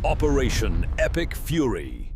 Operation Epic Fury.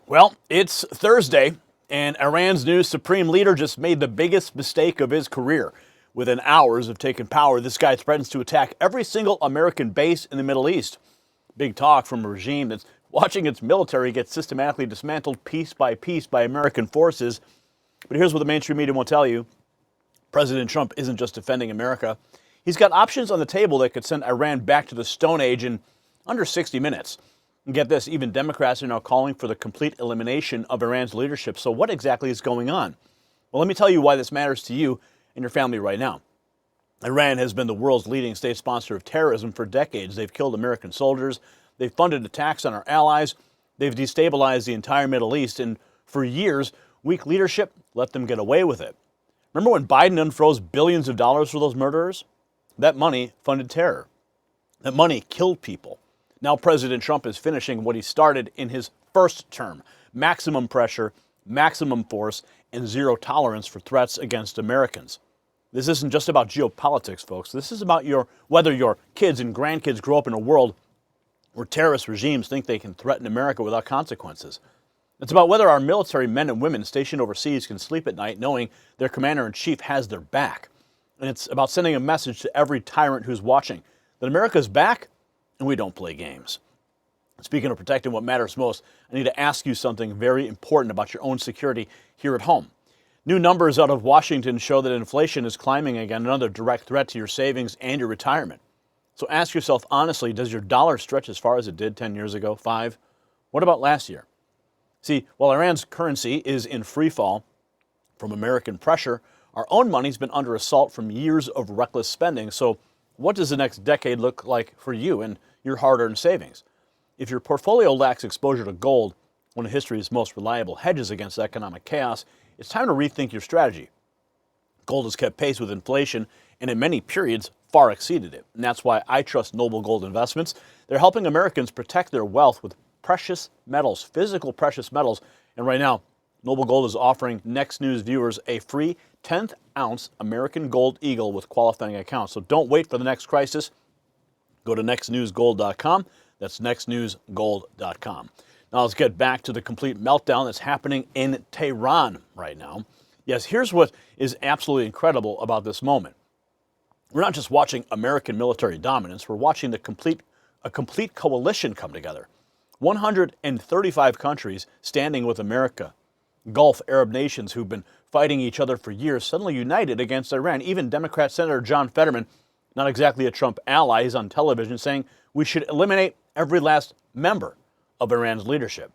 Well, it's Thursday, and Iran's new supreme leader just made the biggest mistake of his career. Within hours of taking power, this guy threatens to attack every single American base in the Middle East. Big talk from a regime that's watching its military get systematically dismantled piece by American forces. But here's what the mainstream media won't tell you. President Trump isn't just defending America. He's got options on the table that could send Iran back to the Stone Age in under 60 minutes. And get this, even Democrats are now calling for the complete elimination of Iran's leadership. So what exactly is going on? Well, let me tell you why this matters to you and your family right now. Iran has been the world's leading state sponsor of terrorism for decades. They've killed American soldiers. They've funded attacks on our allies. They've destabilized the entire Middle East. And for years, weak leadership let them get away with it. Remember when Biden unfroze billions of dollars for those murderers? That money funded terror. That money killed people. Now President Trump is finishing what he started in his first term. Maximum pressure, maximum force, and zero tolerance for threats against Americans. This isn't just about geopolitics, folks. This is about whether your kids and grandkids grow up in a world where terrorist regimes think they can threaten America without consequences. It's about whether our military men and women stationed overseas can sleep at night knowing their commander-in-chief has their back. And it's about sending a message to every tyrant who's watching that America's back and we don't play games. Speaking of protecting what matters most, I need to ask you something very important about your own security here at home. New numbers out of Washington show that inflation is climbing again, another direct threat to your savings and your retirement. So ask yourself honestly, does your dollar stretch as far as it did 10 years ago, 5? What about last year? See, while Iran's currency is in free fall from American pressure, our own money's been under assault from years of reckless spending. So what does the next decade look like for you and your hard-earned savings? If your portfolio lacks exposure to gold, one of history's most reliable hedges against economic chaos, it's time to rethink your strategy. Gold has kept pace with inflation and in many periods far exceeded it. And that's why I trust Noble Gold Investments. They're helping Americans protect their wealth with precious metals, physical precious metals. And right now, Noble Gold is offering Next News viewers a free 10th ounce American Gold Eagle with qualifying accounts. So don't wait for the next crisis. Go to nextnewsgold.com. That's nextnewsgold.com. Now let's get back to the complete meltdown that's happening in Tehran right now. Yes, here's what is absolutely incredible about this moment. We're not just watching American military dominance, we're watching a complete coalition come together. 135 countries standing with America. Gulf Arab nations who've been fighting each other for years suddenly united against Iran. Even Democrat Senator John Fetterman, not exactly a Trump ally, is on television saying we should eliminate every last member of Iran's leadership.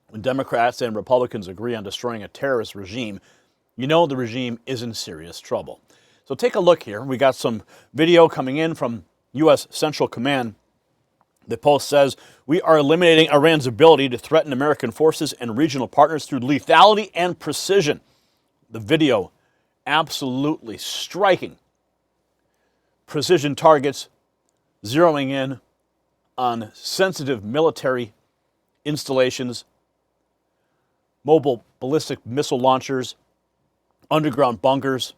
When Democrats and Republicans agree on destroying a terrorist regime, you know the regime is in serious trouble. So take a look here. We got some video coming in from U.S. Central Command. The Post says, we are eliminating Iran's ability to threaten American forces and regional partners through lethality and precision. The video, absolutely striking. Precision targets, zeroing in on sensitive military installations, mobile ballistic missile launchers, underground bunkers.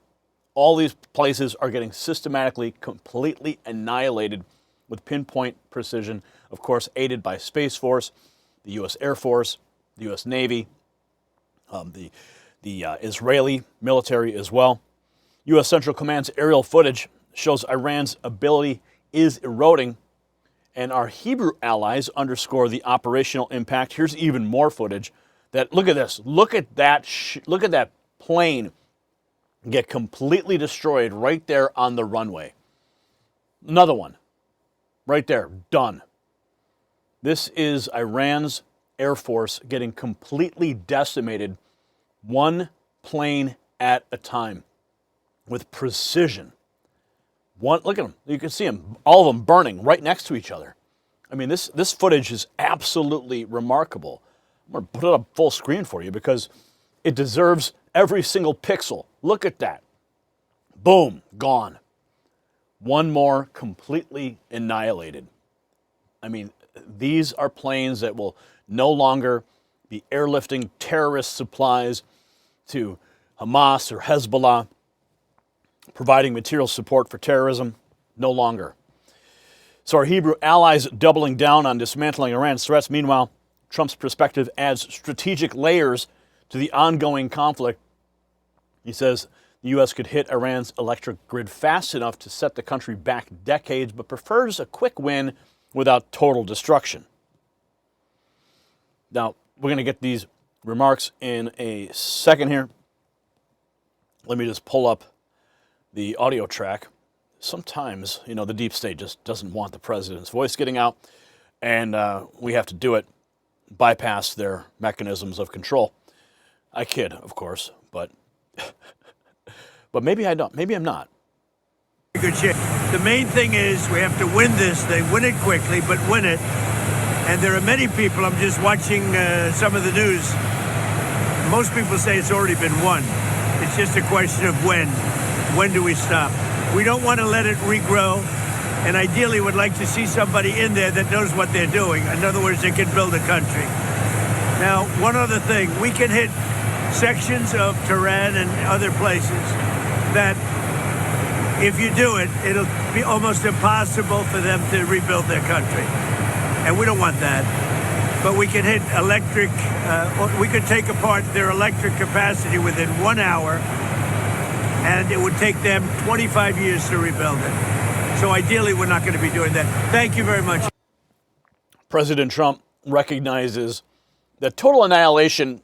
All these places are getting systematically, completely annihilated with pinpoint precision, of course, aided by Space Force, the U.S. Air Force, the U.S. Navy, the Israeli military as well. U.S. Central Command's aerial footage shows Iran's ability is eroding, and our Hebrew allies underscore the operational impact. Here's even more footage. Look at this. Look at that plane get completely destroyed right there on the runway. Another one. Right there, done. This is Iran's Air Force getting completely decimated, one plane at a time, with precision. Look at them. You can see them, all of them burning right next to each other. I mean, this footage is absolutely remarkable. I'm going to put it up full screen for you because it deserves every single pixel. Look at that. Boom, gone. One more completely annihilated. I mean, these are planes that will no longer be airlifting terrorist supplies to Hamas or Hezbollah, providing material support for terrorism. No longer. So our Hebrew allies doubling down on dismantling Iran's threats. Meanwhile, Trump's perspective adds strategic layers to the ongoing conflict. He says the U.S. could hit Iran's electric grid fast enough to set the country back decades, but prefers a quick win without total destruction. Now, we're going to get these remarks in a second here. Let me just pull up the audio track. Sometimes, the deep state just doesn't want the president's voice getting out, and we have to do it, bypass their mechanisms of control. I kid, of course, but maybe I don't. Maybe I'm not. Good shit. The main thing is we have to win this. They win it quickly, but win it. And there are many people, I'm just watching some of the news. Most people say it's already been won. It's just a question of when. When do we stop? We don't want to let it regrow. And ideally would like to see somebody in there that knows what they're doing. In other words, they can build a country. Now, one other thing. We can hit sections of Tehran and other places that if you do it, it'll be almost impossible for them to rebuild their country. And we don't want that. But we can hit electric, we could take apart their electric capacity within 1 hour, and it would take them 25 years to rebuild it. So ideally, we're not going to be doing that. Thank you very much. President Trump recognizes that total annihilation,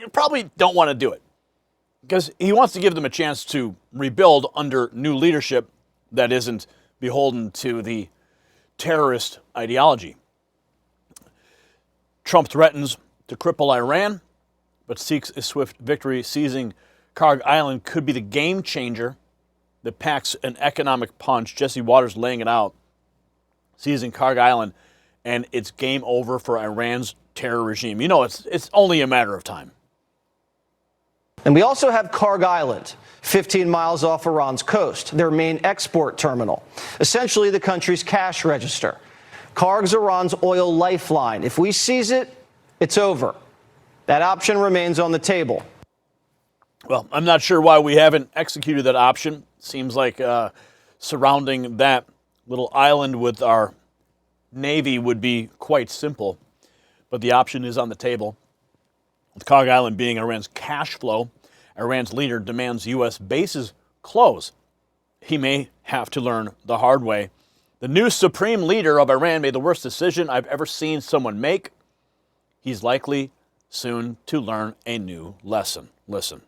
you probably don't want to do it, because he wants to give them a chance to rebuild under new leadership that isn't beholden to the terrorist ideology. Trump threatens to cripple Iran, but seeks a swift victory. Seizing Karg Island could be the game changer that packs an economic punch. Jesse Waters laying it out. Seizing Karg Island, and it's game over for Iran's terror regime. It's only a matter of time. And we also have Karg Island, 15 miles off Iran's coast, their main export terminal, essentially the country's cash register. Karg's Iran's oil lifeline. If we seize it, it's over. That option remains on the table. Well, I'm not sure why we haven't executed that option. Seems like surrounding that little island with our Navy would be quite simple. But the option is on the table. With Karg Island being Iran's cash flow, Iran's leader demands U.S. bases close. He may have to learn the hard way. The new supreme leader of Iran made the worst decision I've ever seen someone make. He's likely soon to learn a new lesson. Listen.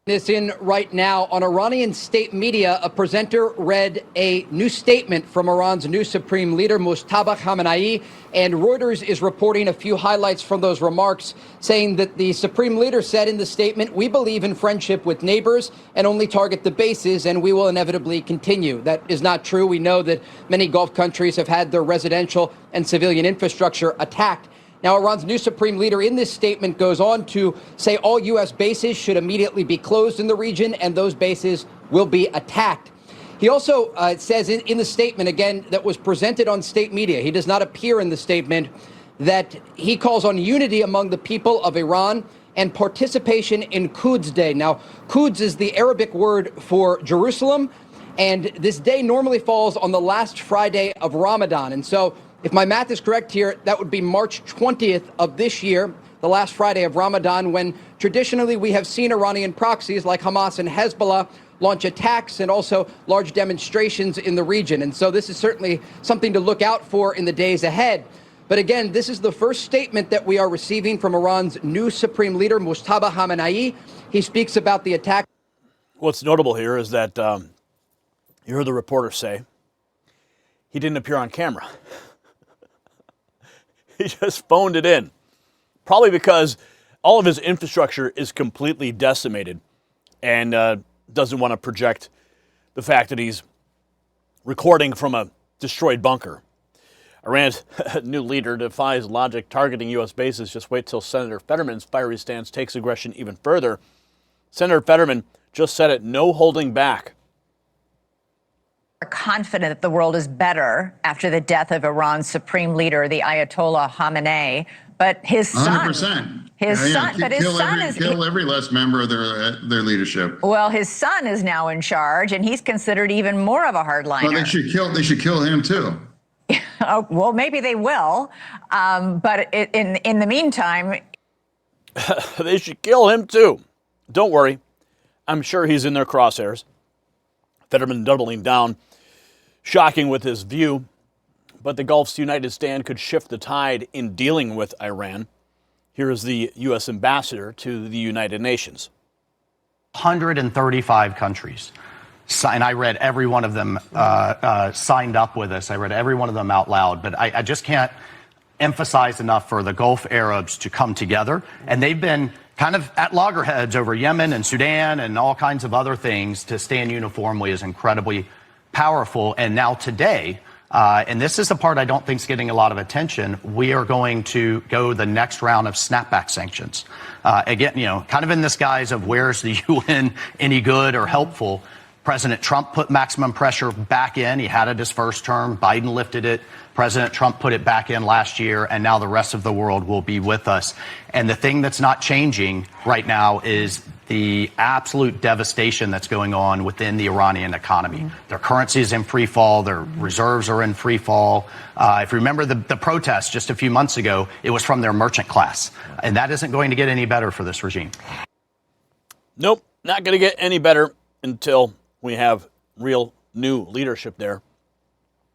This in right now on Iranian state media, a presenter read a new statement from Iran's new supreme leader, Mojtaba Khamenei, and Reuters is reporting a few highlights from those remarks, saying that the supreme leader said in the statement, "We believe in friendship with neighbors and only target the bases, and we will inevitably continue." That is not true. We know that many Gulf countries have had their residential and civilian infrastructure attacked. Now, Iran's new supreme leader in this statement goes on to say all U.S. bases should immediately be closed in the region, and those bases will be attacked. He also says in the statement, again, that was presented on state media, he does not appear in the statement, that he calls on unity among the people of Iran and participation in Quds Day. Now, Quds is the Arabic word for Jerusalem, and this day normally falls on the last Friday of Ramadan. And so, if my math is correct here, that would be March 20th of this year, the last Friday of Ramadan, when traditionally we have seen Iranian proxies like Hamas and Hezbollah launch attacks and also large demonstrations in the region. And so this is certainly something to look out for in the days ahead. But again, this is the first statement that we are receiving from Iran's new supreme leader, Mojtaba Khamenei. He speaks about the attack. What's notable here is that you heard the reporter say he didn't appear on camera. He just phoned it in, probably because all of his infrastructure is completely decimated and doesn't want to project the fact that he's recording from a destroyed bunker. Iran's new leader defies logic, targeting U.S. bases. Just wait till Senator Fetterman's fiery stance takes aggression even further. Senator Fetterman just said it, no holding back. Are confident that the world is better after the death of Iran's supreme leader, the Ayatollah Khamenei. But his son, 100%. his son, but his son is kill every last member of their leadership. well, his son is now in charge, and he's considered even more of a hardliner. Well, they should kill him too. Oh, well, maybe they will, but in the meantime, They should kill him too. Don't worry, I'm sure he's in their crosshairs. Fetterman doubling down, shocking with his view, but the Gulf's united stand could shift the tide in dealing with Iran. Here is the U.S. ambassador to the United Nations. 135 countries. And I read every one of them signed up with us. I read every one of them out loud. But I just can't emphasize enough for the Gulf Arabs to come together. And they've been kind of at loggerheads over Yemen and Sudan and all kinds of other things. To stand uniformly is incredibly powerful. And now today, and this is the part I don't think is getting a lot of attention, we are going to go the next round of snapback sanctions. Again, kind of in this guise of where's the UN any good or helpful? President Trump put maximum pressure back in. He had it his first term. Biden lifted it. President Trump put it back in last year, and now the rest of the world will be with us. And the thing that's not changing right now is the absolute devastation that's going on within the Iranian economy. Their currency is in free fall. Their reserves are in free fall. If you remember the protests just a few months ago, it was from their merchant class. And that isn't going to get any better for this regime. Nope, not going to get any better until we have real new leadership there.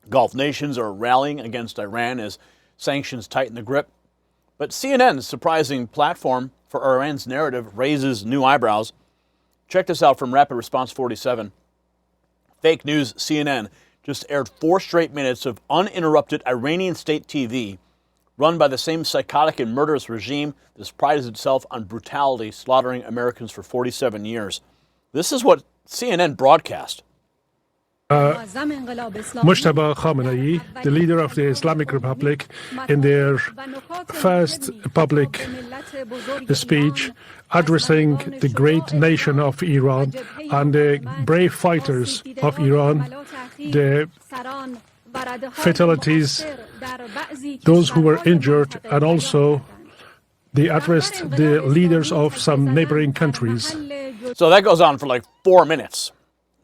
Gulf nations are rallying against Iran as sanctions tighten the grip. But CNN's surprising platform for Iran's narrative raises new eyebrows. Check this out from Rapid Response 47. Fake news CNN just aired 4 straight minutes of uninterrupted Iranian state TV run by the same psychotic and murderous regime that prides itself on brutality, slaughtering Americans for 47 years. This is what CNN broadcast. Mujtaba Khamenei, the leader of the Islamic Republic, in their first public speech addressing the great nation of Iran and the brave fighters of Iran, the fatalities, those who were injured, and also they addressed the leaders of some neighboring countries. So that goes on for like 4 minutes.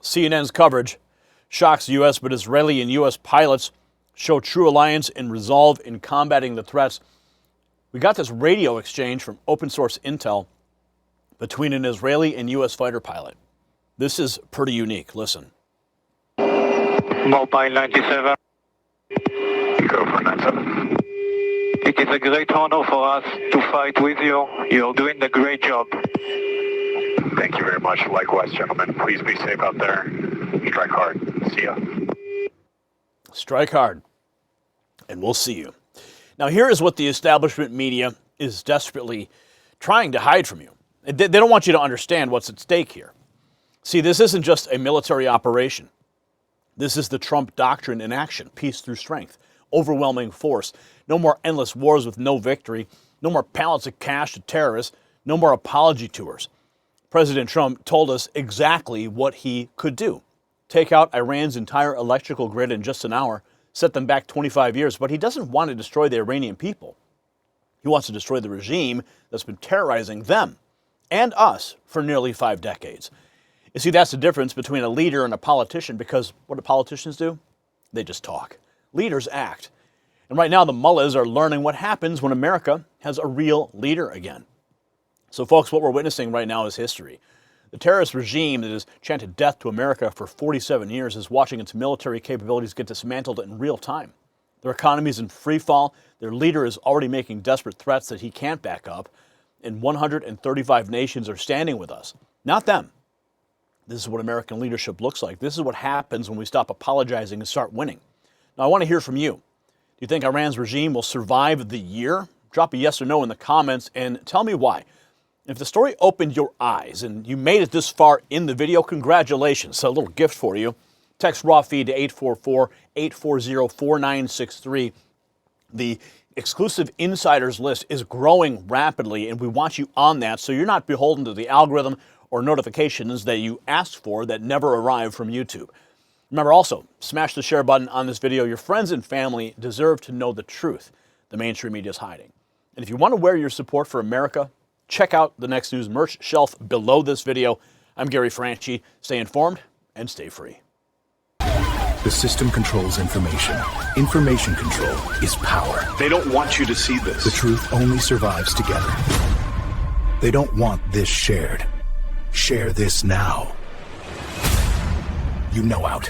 CNN's coverage shocks U.S., but Israeli and U.S. pilots show true alliance and resolve in combating the threats. We got this radio exchange from open source intel between an Israeli and U.S. fighter pilot. This is pretty unique. Listen. Mobile 97. Go for 97. It is a great honor for us to fight with you. You're doing a great job. Thank you very much. Likewise, gentlemen. Please be safe out there. Strike hard. See ya. Strike hard, and we'll see you. Now, here is what the establishment media is desperately trying to hide from you. They don't want you to understand what's at stake here. See, this isn't just a military operation. This is the Trump doctrine in action, peace through strength, overwhelming force, no more endless wars with no victory, no more pallets of cash to terrorists, no more apology tours. President Trump told us exactly what he could do. Take out Iran's entire electrical grid in just an hour, set them back 25 years, but he doesn't want to destroy the Iranian people. He wants to destroy the regime that's been terrorizing them and us for nearly 5 decades. You see, that's the difference between a leader and a politician, because what do politicians do? They just talk. Leaders act. And right now, the mullahs are learning what happens when America has a real leader again. So, folks, what we're witnessing right now is history. The terrorist regime that has chanted death to America for 47 years is watching its military capabilities get dismantled in real time. Their economy is in free fall. Their leader is already making desperate threats that he can't back up. And 135 nations are standing with us, not them. This is what American leadership looks like. This is what happens when we stop apologizing and start winning. Now, I want to hear from you. Do you think Iran's regime will survive the year? Drop a yes or no in the comments and tell me why. If the story opened your eyes and you made it this far in the video, congratulations. So a little gift for you. Text raw feed to 844-840-4963. The exclusive insiders list is growing rapidly, and we want you on that so you're not beholden to the algorithm or notifications that you asked for that never arrive from YouTube. Remember also, smash the share button on this video. Your friends and family deserve to know the truth the mainstream media is hiding. And if you want to wear your support for America, check out the Next News merch shelf below this video. I'm Gary Franchi. Stay informed and stay free. The system controls information. Information control is power. They don't want you to see this. The truth only survives together. They don't want this shared. Share this now. You know out.